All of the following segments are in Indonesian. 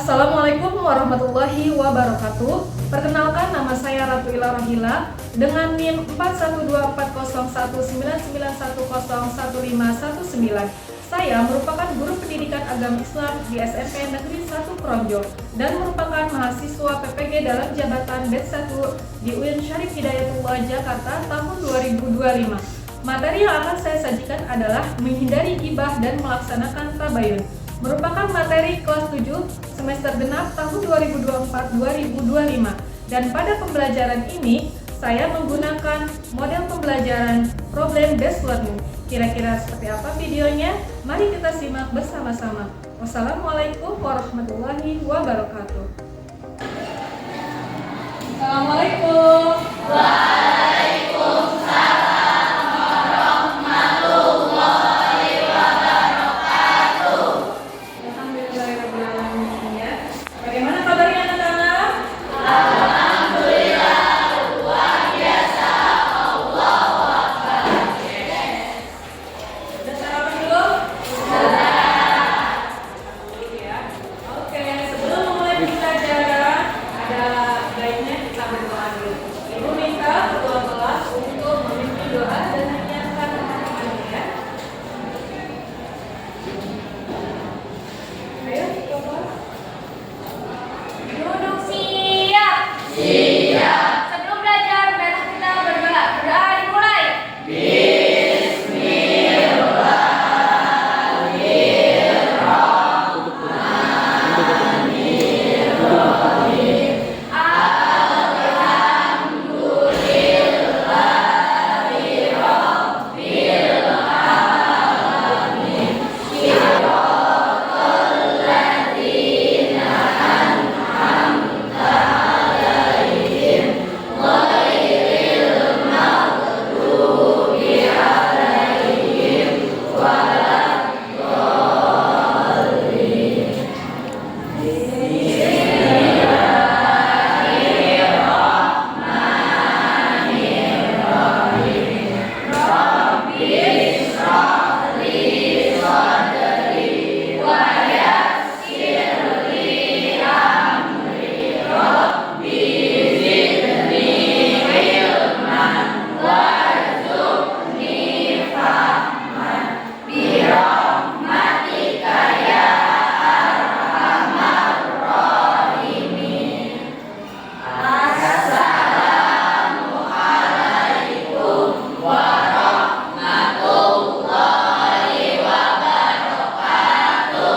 Assalamualaikum warahmatullahi wabarakatuh. Perkenalkan, nama saya Ratu Ila Rahila dengan NIM 41240199101519. Saya merupakan guru pendidikan agama Islam di SMP Negeri 1 Kronjo dan merupakan mahasiswa PPG dalam jabatan Batch 1 di UIN Syarif Hidayatullah Jakarta tahun 2025. Materi yang akan saya sajikan adalah menghindari gibah dan melaksanakan tabayun. Merupakan materi kelas 7 semester genap tahun 2024-2025. Dan pada pembelajaran ini saya menggunakan model pembelajaran problem based learning. Kira-kira seperti apa videonya? Mari kita simak bersama-sama. Wassalamualaikum warahmatullahi wabarakatuh. Assalamualaikum. Bagaimana kabarnya anak-anak? Alhamdulillah, luar biasa. Allahu Akbar. Sudah sarapan belum? Sudah. Ya. Oke, sebelum memulai pembelajaran, ada baiknya kita berdoa dulu. Ibu minta ketua kelas untuk memimpin doa dan menyiapkan anak-anak ya. Ayo, ketua kelas. Duduk siap. Siap. Sebelum belajar, marilah kita berdoa. Berdoa dimulai.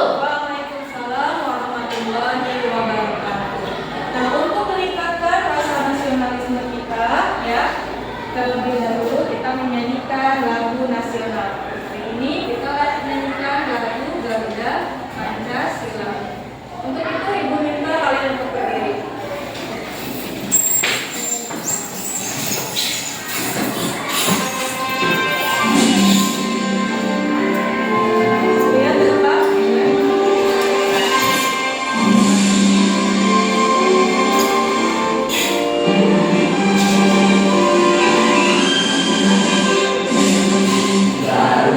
Waalaikumsalam warahmatullahi wabarakatuh. Nah, untuk meningkatkan rasa nasionalisme kita, ya, terlebih dahulu kita menyanyikan lagu nasional. Hari ini kita menyanyikan lagu Garuda Pancasila. Untuk itu Ibu minta kalian untuk berdiri. Lihat tetap, ya. Garuda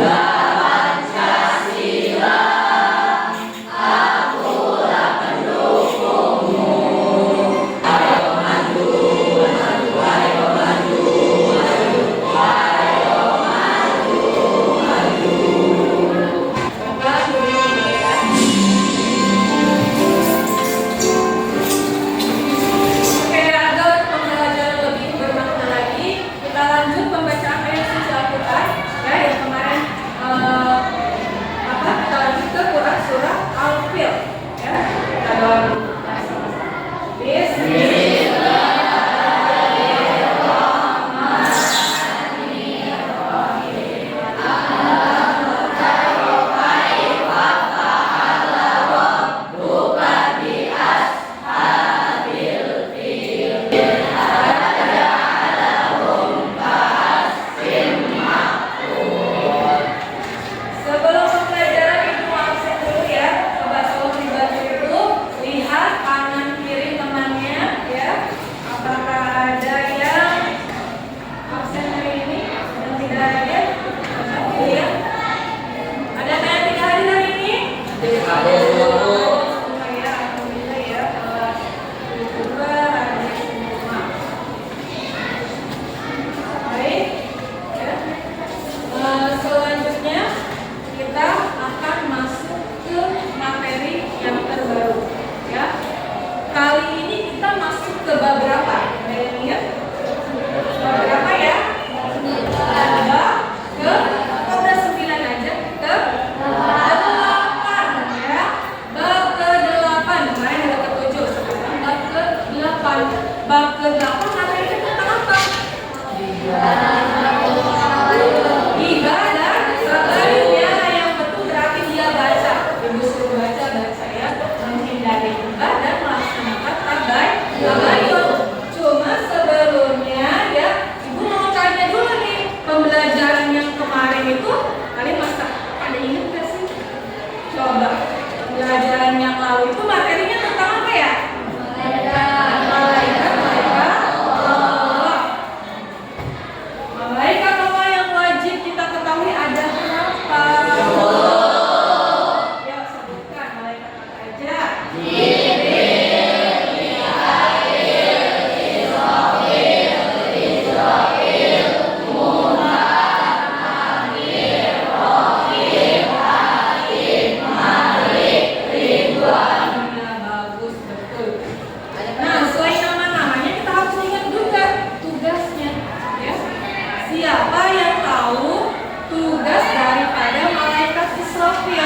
Siapa yang tahu tugas daripada malaikat Israfil?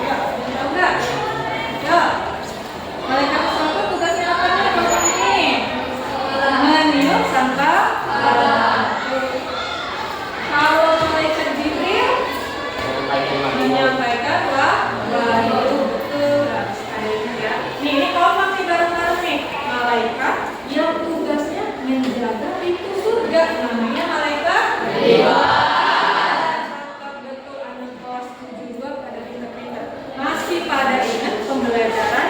Ya, tahu nggak? Ya, malaikat Israfil tugasnya apa nih? Ini meniup sangkakala. Kalau malaikat Jibril menyampaikan wahyu. Betul sekali ya. Nih, ini kompak nih bareng-bareng nih. Malaikat yang tugasnya menjaga pintu surga namanya malaikat dewa. Betul, anak kelas 72 pada pintar-pintar. Masih pada ingat pembelajaran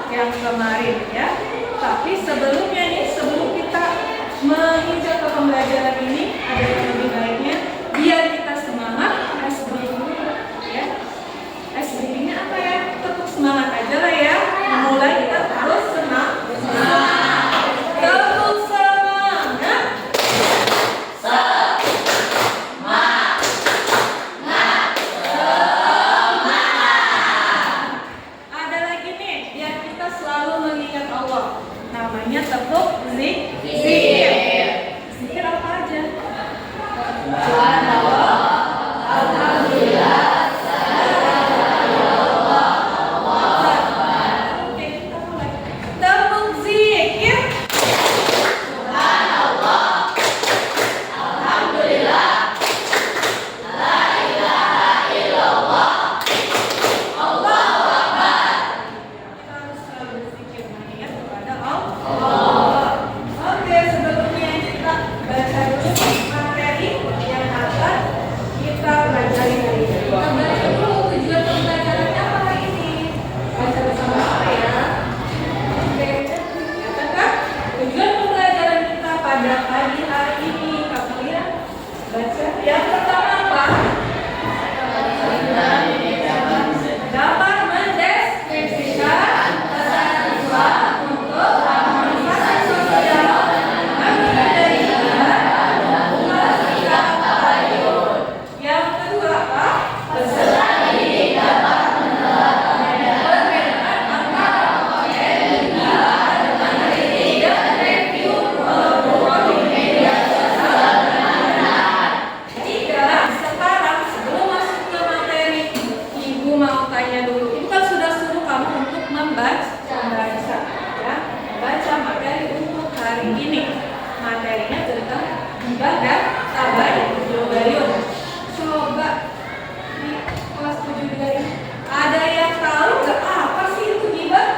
yang kemarin ya. Tapi sebelumnya nih, sebelum kita menginjak ke pembelajaran ini, ada yang lebih baiknya biar kita semangat, ice breathing ya. Ice breathingnya apa ya? Tetap semangat aja lah ya. Mulai kita harus semangat. Tetap semangat. Ada lagi nih, biar kita selalu mengingat Allah. Namanya tepuk zikir. Zikir apa aja? Oke, kita mulai. Tepuk zikir. Kita harus selalu berzikir mengingat kepada Allah. Oke, sebelumnya kita baca dulu materi yang akan kita pelajari hari ini. Kita baca dulu tujuan pembelajarannya apa hari ini. Baca bersama apa ya? Oke, kelihatan kan? Tujuan pembelajaran kita pada pagi hari ini. Kamu lihat? Baca. Yang pertama apa? Dapat mendeskripsikan pesan Islam untuk harmonisasi sosial dan budaya yang kedua apa? Peserta didik dapat menerapkan perbedaan antara konten dengan kritik dan review di media sosial dengan benar. Tiga, sekarang sebelum masuk ke materi, Ibu mau tanya dulu. Ibu kan sudah suruh kamu untuk membaca ya, membaca materi untuk hari ini. Materinya tentang gibah dan tabayun. Coba di kelas 7 ini ada yang tahu nggak apa sih itu gibah?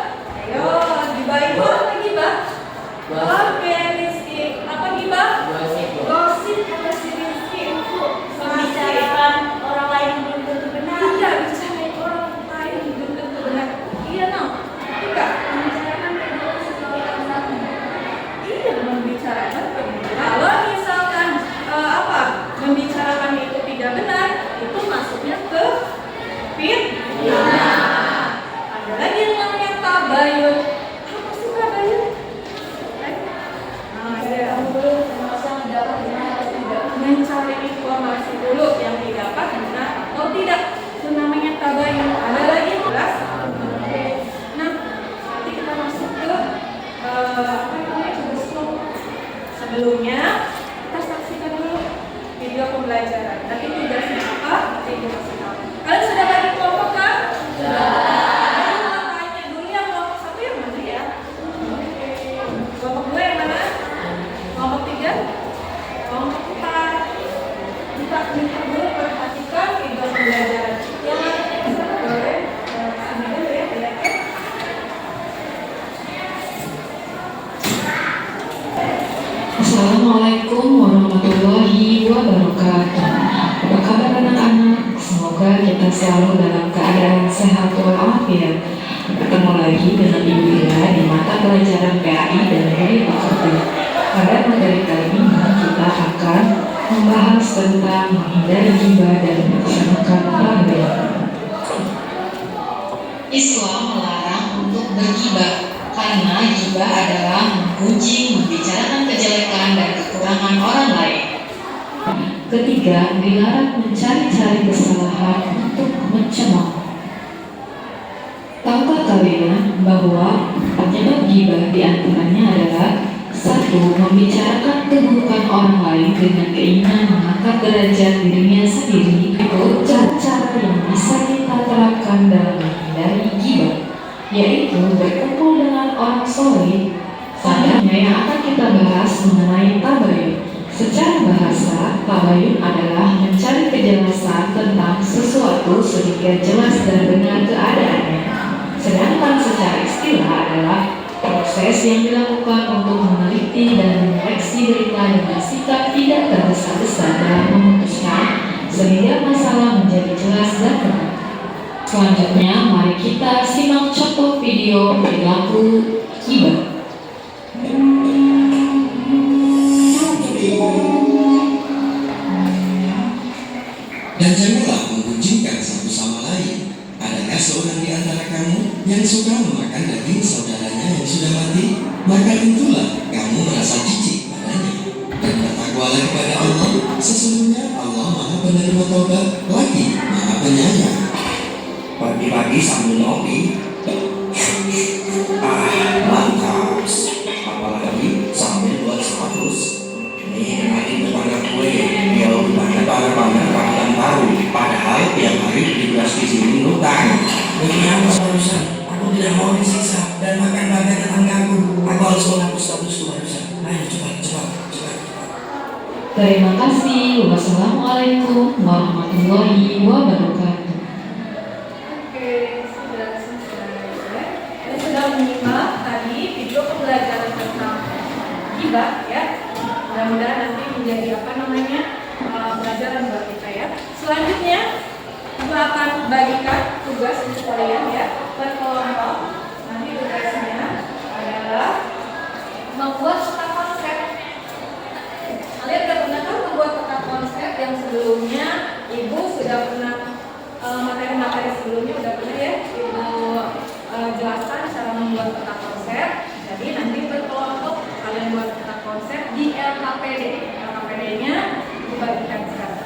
Ayo, gibah itu apa gibah? Oke, Rizky. Apa gibah? Gosip apa sih Rizky? Membicarakan orang lain yang belum tentu benar. Iya, bicarain orang lain belum tentu benar. Iya, no. Enggak, membicarakan kedua seseorang satu. Iya, membicarakan kedua. Kalau misalkan membicarakan itu tidak benar, itu masuknya ke fitnah. Ada lagi yang namanya tabayun. Apa sih tabayun? Nah, kamu dulu mencari informasi dulu yang didapat benar atau tidak. Itu namanya tabayun. Ada lagi kelas. Nah, nanti kita masuk ke sebelumnya kita saksikan dulu video pembelajaran. Nanti tugasnya apa? Ibu kasih tahu. Kalian sudah bagi kelompok kan? Tanya dulu yang kelompok 1 yang mana ya? Kelompok 2 yang mana? Kelompok 3? Kelompok 4. Kita lihat dulu, perhatikan video pembelajaran. Yang ada di sana boleh sini dulu ya, ya. Assalamualaikum warahmatullahi wabarakatuh. Apa kabar anak-anak? Semoga kita selalu dalam keadaan sehat walafiat. Bertemu lagi dengan Ibu Ira di mata pelajaran PAI dan Budi Pekerti. Pada materi kali ini kita akan membahas tentang menghindari ghibah dan melaksanakan tabayun. Islam melarang untuk berghibah karena ghibah adalah memuji, membicarakan kejelekan dan kekurangan orang lain. Ketiga, dilarang mencari-cari kesalahan untuk mencemooh. Tahukah kalian bahwa penyebab ghibah diantaranya adalah Satu, membicarakan keburukan orang lain dengan keinginan mengangkat derajat dirinya sendiri. Itu cara-cara yang bisa kita terapkan dalam menghindari ghibah, yaitu berkumpul dengan orang soleh. Selanjutnya yang akan kita bahas mengenai tabayun. Secara bahasa, tabayun adalah mencari kejelasan tentang sesuatu sehingga jelas dan benar keadaannya. Sedangkan secara istilah adalah proses yang dilakukan untuk meneliti dan menyeleksi berita dengan sikap tidak tergesa-gesa dalam memutuskan sehingga masalah menjadi jelas dan benar. Selanjutnya, mari kita simak contoh video perilaku ghibah. Dan janganlah menggunjingkan satu sama lain. Adakah seorang di antara kamu yang suka memakan daging saudaranya yang sudah mati? Maka tentulah kamu merasa jijik padanya. Dan bertakwalah kepada Allah. Sesungguhnya Allah Maha Penerima Taubat lagi Maha Penyayang. Pagi-pagi sambil ngopi. Mantap. Apalagi sambil buat status. Nih, nanti tetangga gue, dia udah banyak ramadan baru. Padahal tiap hari dibahas di sini ngutang. Kenapa barusan? Aku tidak mau disiksa dan makan bagai tetanggaku. Aku harus menghapus statusku barusan. Ayo cepat. Terima kasih. Wassalamualaikum warahmatullahi wabarakatuh. Oke, sudah selesai ya. Dan sudah menyimak tadi video pembelajaran tentang ghibah ya. Mudah-mudahan nanti menjadi pelajaran buat kita ya. Selanjutnya kita akan bagikan tugas untuk kalian ya per kelompok. Nanti tugasnya adalah membuat peta konsep. Kalian sudah pernah kan membuat peta konsep yang sebelumnya Ibu sudah pernah materi-materi sebelumnya udah pernah ya Ibu jelaskan cara membuat peta konsep. Jadi nanti berkelompok kalian buat peta konsep di LKPD. LKPD-nya dibagikan sekarang.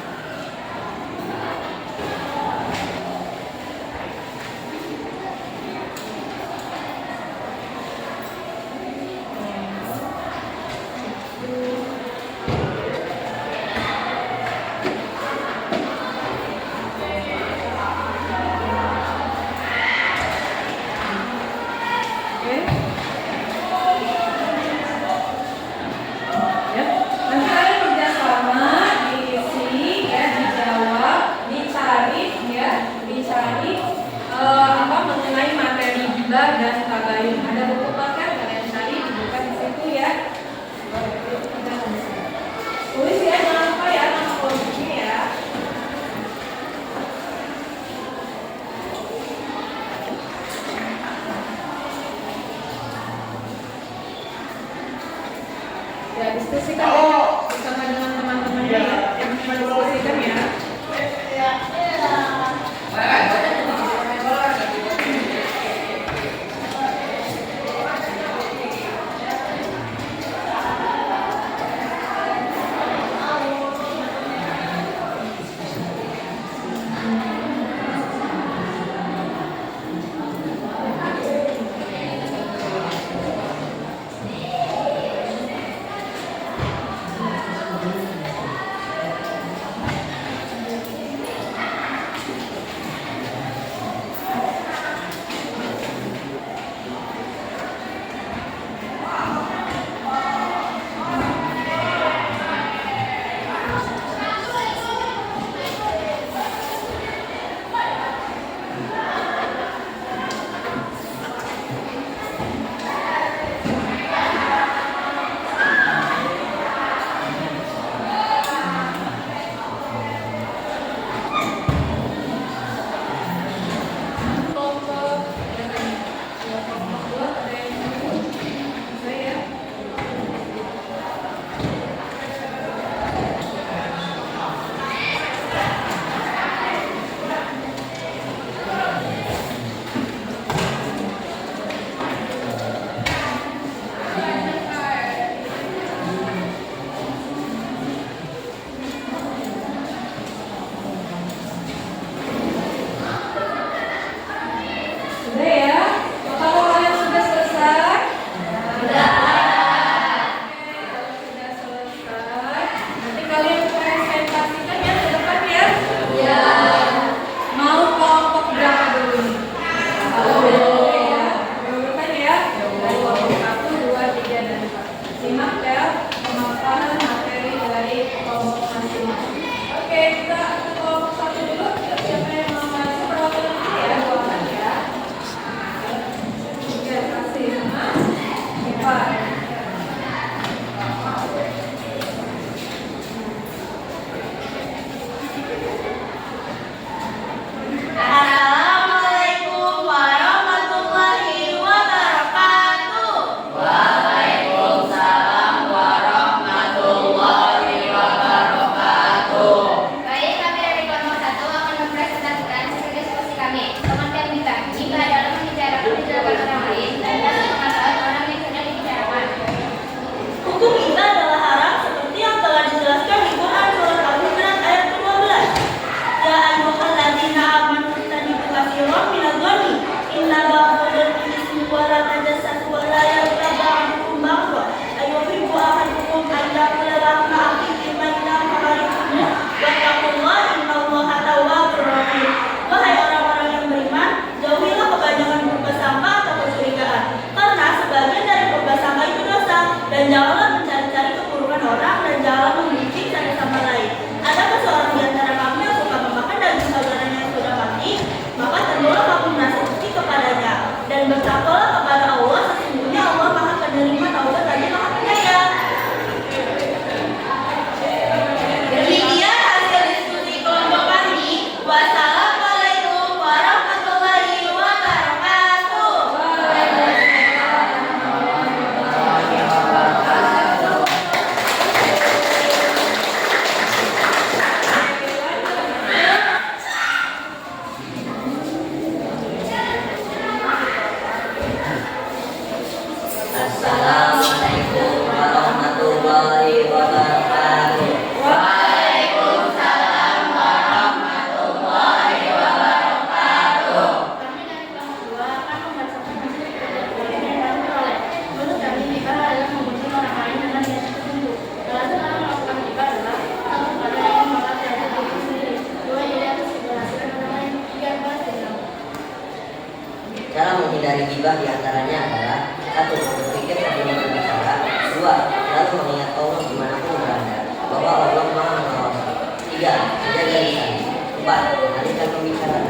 gibah diantaranya adalah: 1. Berpikir sebelum berbicara. 2. Selalu mengingat Allah dimanapun berada, bahwa Allah Maha mengawasi. 3. Menjaga lisan. 4. Mengalihkan pembicaraan.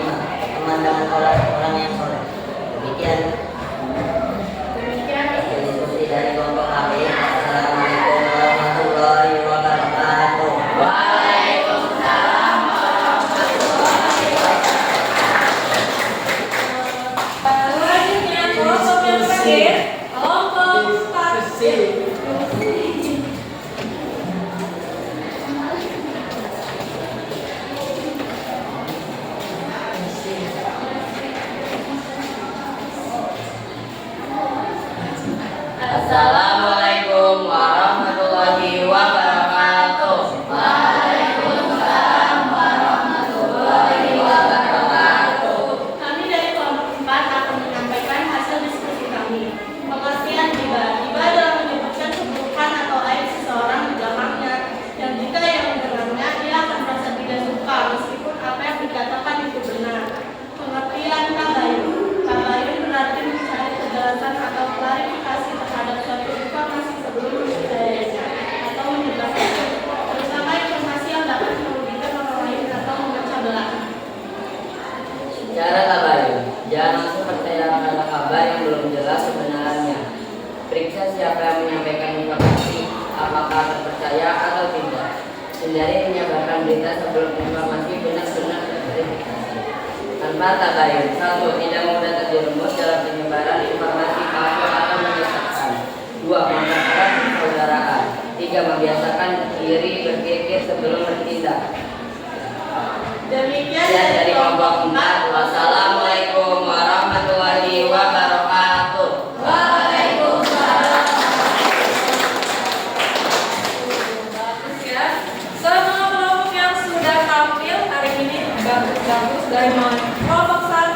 5. Pemandangan orang yang soleh. Demikian diskusi dari kelompok AB. Assalamualaikum warahmatullahi wabarakatuh. Waalaikumsalam warahmatullahi wabarakatuh. Selanjutnya kelompok yang terakhir, kelompok tafsir. Assalamualaikum warahmatullahi wabarakatuh. Waalaikumsalam warahmatullahi wabarakatuh. Kami dari kelompok 4 akan menyampaikan hasil diskusi kami. Pengertian gibah. Gibah adalah menyebutkan keburukan atau aib seseorang di belakangnya, yang jika yang mendengarnya dia akan merasa tidak suka meskipun apa yang dikatakan itu benar. Pengertian tabayun. Tabayun berarti mencari kejelasan atau klarifikasi terhadap suatu informasi sebelum mempercayainya atau menyebarkannya, terutama informasi yang dapat merugikan orang lain atau memecah belah. Cara tabayun: jangan langsung percaya pada kabar yang belum jelas kebenarannya. Periksa siapa yang menyampaikan informasi, apakah terpercaya atau tidak. Hindari menyebarkan berita sebelum informasi benar-benar terverifikasi. Tanpa tabayun: 1. Tidak mudah terjerumus dalam penyebaran informasi palsu atau menyesatkan. 2. Memperkerat persaudaraan. 3. Membiasakan diri berpikir sebelum bertindak. Demikian Dari kelompok 4. Wassalamualaikum warahmatullahi wabarakatuh. Waalaikumsalam. Bagus ya. Semua kelompok yang sudah tampil hari ini bagus-bagus dari kelompok 1,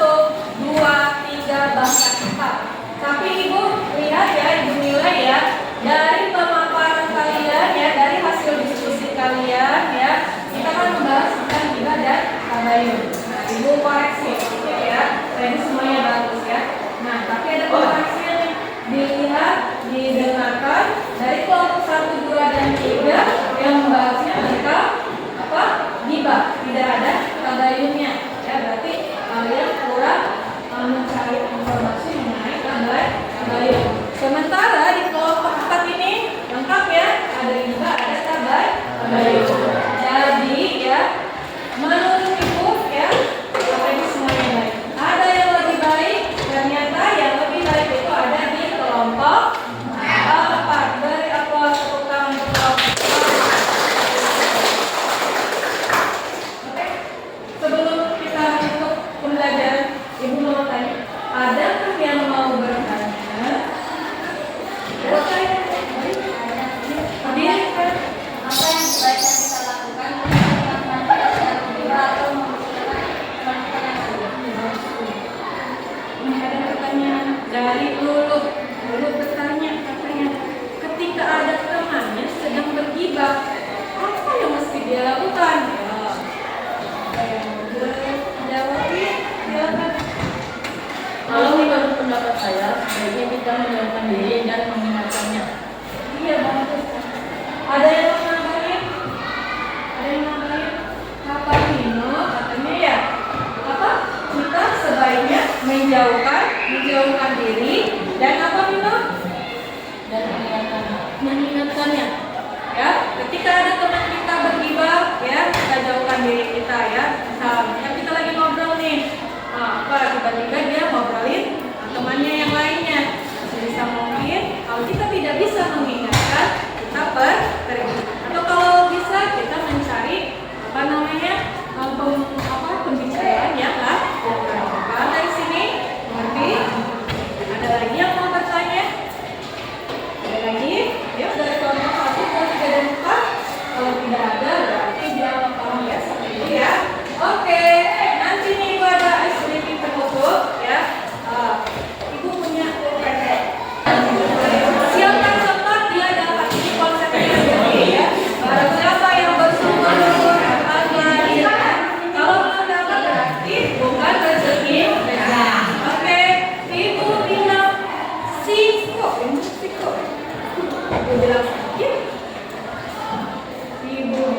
2, 3, bahkan 4. Tapi Ibu lihat ya, Ibu nilai ya, dari pemaparan kalian ya, dari hasil diskusi kalian ya, kita akan membahas tentang gibah dan tabayun. Nah, Ibu koreksi ya, tadi semuanya bagus ya. Nah, tapi ada koreksinya nih. Dilihat, didengarkan dari kelompok 1, 2, dan 3 yang membahasnya tentang apa? Gibah, tidak ada tabayunnya. Ya, berarti kalian kurang mencari informasi mengenai tabayun. Sementara di kelompok 4 ini lengkap ya, ada gibah, ada tabayun. Jadi ya, menurut Ibu ya, ini semuanya baik. Ada yang lebih baik, ternyata yang lebih baik itu ada di kelompok 4. Beri aplaus tepuk tangan untuk kelompok 4. Oke, sebelum kita tutup pembelajaran, Ibu mau tanya, adakah yang mau bertanya? Bertanya? Berdiri. Apa yang sebaiknya kita lakukan untuk memanfaatkan gibah atau melakukan Ini ada pertanyaan dari Lulu. Lulu bertanya katanya, ketika ada temannya sedang bergibah, apa yang mesti dia lakukan? Ya, apa yang jawabnya? Silakan. Kalau menurut pendapat saya, sebaiknya kita menjauhkan diri dan mengingatkannya. Iya, bagus. Ada yang mau nambahin? Ada yang nambahin? Apa Nino katanya ya? Apa? Kita sebaiknya menjauhkan diri dan apa Nino? Dan mengingatkannya. Mengingatkannya. Ya, ketika ada teman kita bergibah, ya kita jauhkan diri kita ya. Misalnya kita lagi ngobrol nih, apa tiba-tiba dia ngobrolin temannya yang lainnya. Bisa mungkin kalau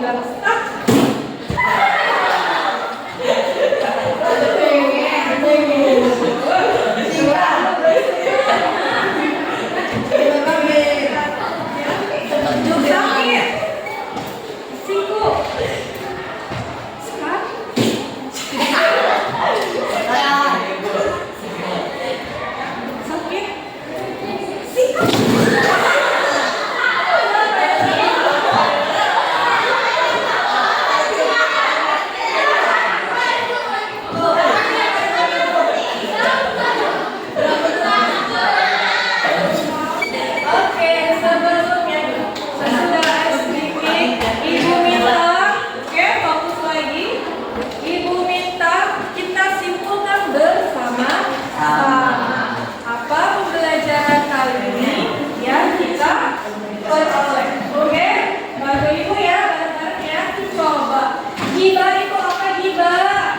bilang start. Oke, sebelumnya sesudah speaking, Ibu minta, oke, fokus lagi. Ibu minta kita simpulkan bersama-sama apa pembelajaran kali ini yang kita peroleh. Oke, bantu Ibu ya, bareng-bareng ya. Coba, gibah itu apa gibah?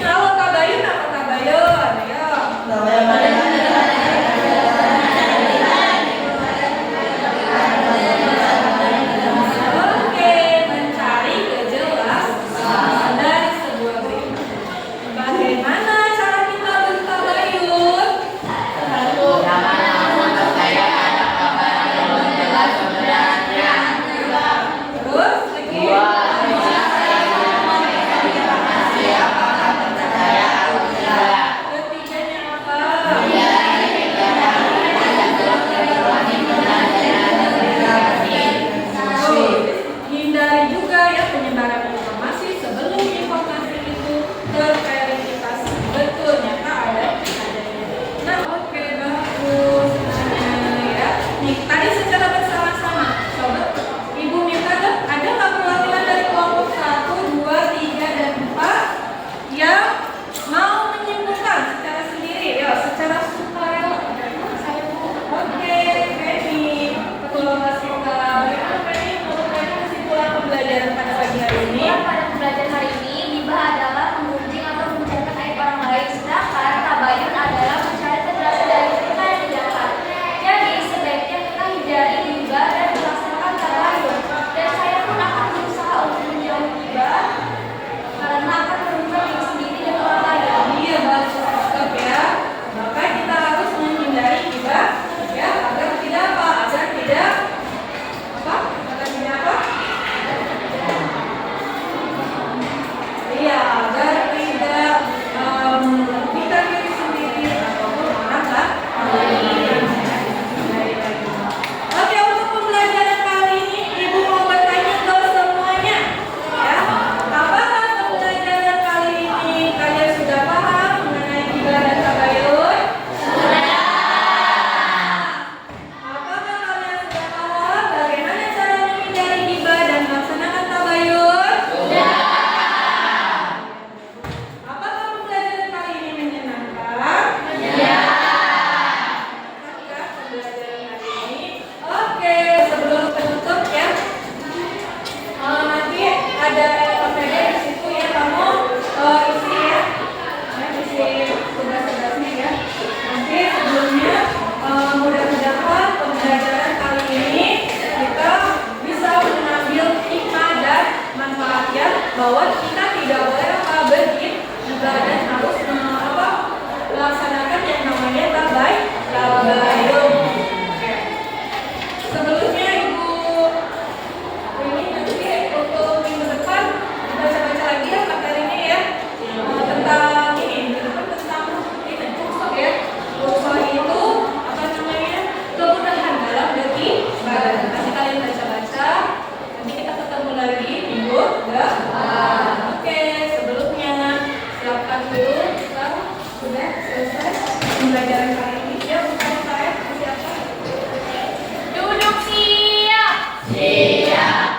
Kalau tabayun apa tabayun? Ya. Oke, mencari kejelasan dari sebuah berita. Bagaimana cara kita bertabayun? Terus lagi. Ketiganya apa? Hindari juga ya penyebaran informasi sebelum informasi itu terverifikasi betul nyata adanya. Nah, oke, bagus semuanya ya. Nih, tadi secara bersama-sama, coba Ibu minta dong, ada nggak perwakilan dari kelompok 1, 2, 3, dan 4 yang mau menyimpulkan secara sendiri, ya, secara sukarela. Oke, Penny, ketua kelas kita. Bagaimana Penny menurut Penny kesimpulan pembelajaran pada pagi hari ini? Pada pembelajaran hari ini, gibah adalah menggunjing atau membicarakan aib orang lain, sedangkan tabayun adalah mencari kejelasan dari cerita yang didapat. Jadi, sebaiknya kita hindari gibah dan melaksanakan tabayun. Dan saya pun akan berusaha untuk menjauhi gibah karena akan merugikan diri sendiri dan orang lain. Iya, bagus, cakep ya. Maka kita harus menghindari gibah ya, agar tidak apa? Agar tidak apa? Agar tidak apa? Iya, agar tidak merugikan diri sendiri ataupun orang lain. Oke, untuk pembelajaran kali ini Ibu mau bertanya ke semuanya ya. Apakah pembelajaran kali ini kalian sudah paham mengenai gibah dan tabayun? Apakah kalian sudah paham bagaimana cara menghindari gibah dan melaksanakan tabayun? Apakah pembelajaran kali ini menyenangkan? Apakah pembelajaran hari ini? Oke, sebelum penutup ya, nanti ada LKPD di situ ya, kamu isi ya, isi tugas-tugasnya ya. Nanti sebelumnya mudah-mudahan pembelajaran kali ini kita bisa mengambil hikmah dan manfaatnya bahwa kita tidak boleh apa bergibah dan harus melaksanakan yang namanya tabayun. Oke. Sebelumnya Ibu ini nanti untuk minggu depan baca-baca lagi ya materinya ya, tentang ini minggu depan tentang ini rukhsah ya. Rukhsah itu apa namanya, kemudahan dalam beribadah. Nanti kalian baca-baca. Nanti kita ketemu lagi minggu depan. Oke, sebelumnya siapkan dulu. Sekarang sudah selesai pembelajaran kali ini ya. Bukan saya siapkan. Duduk siap. Siap.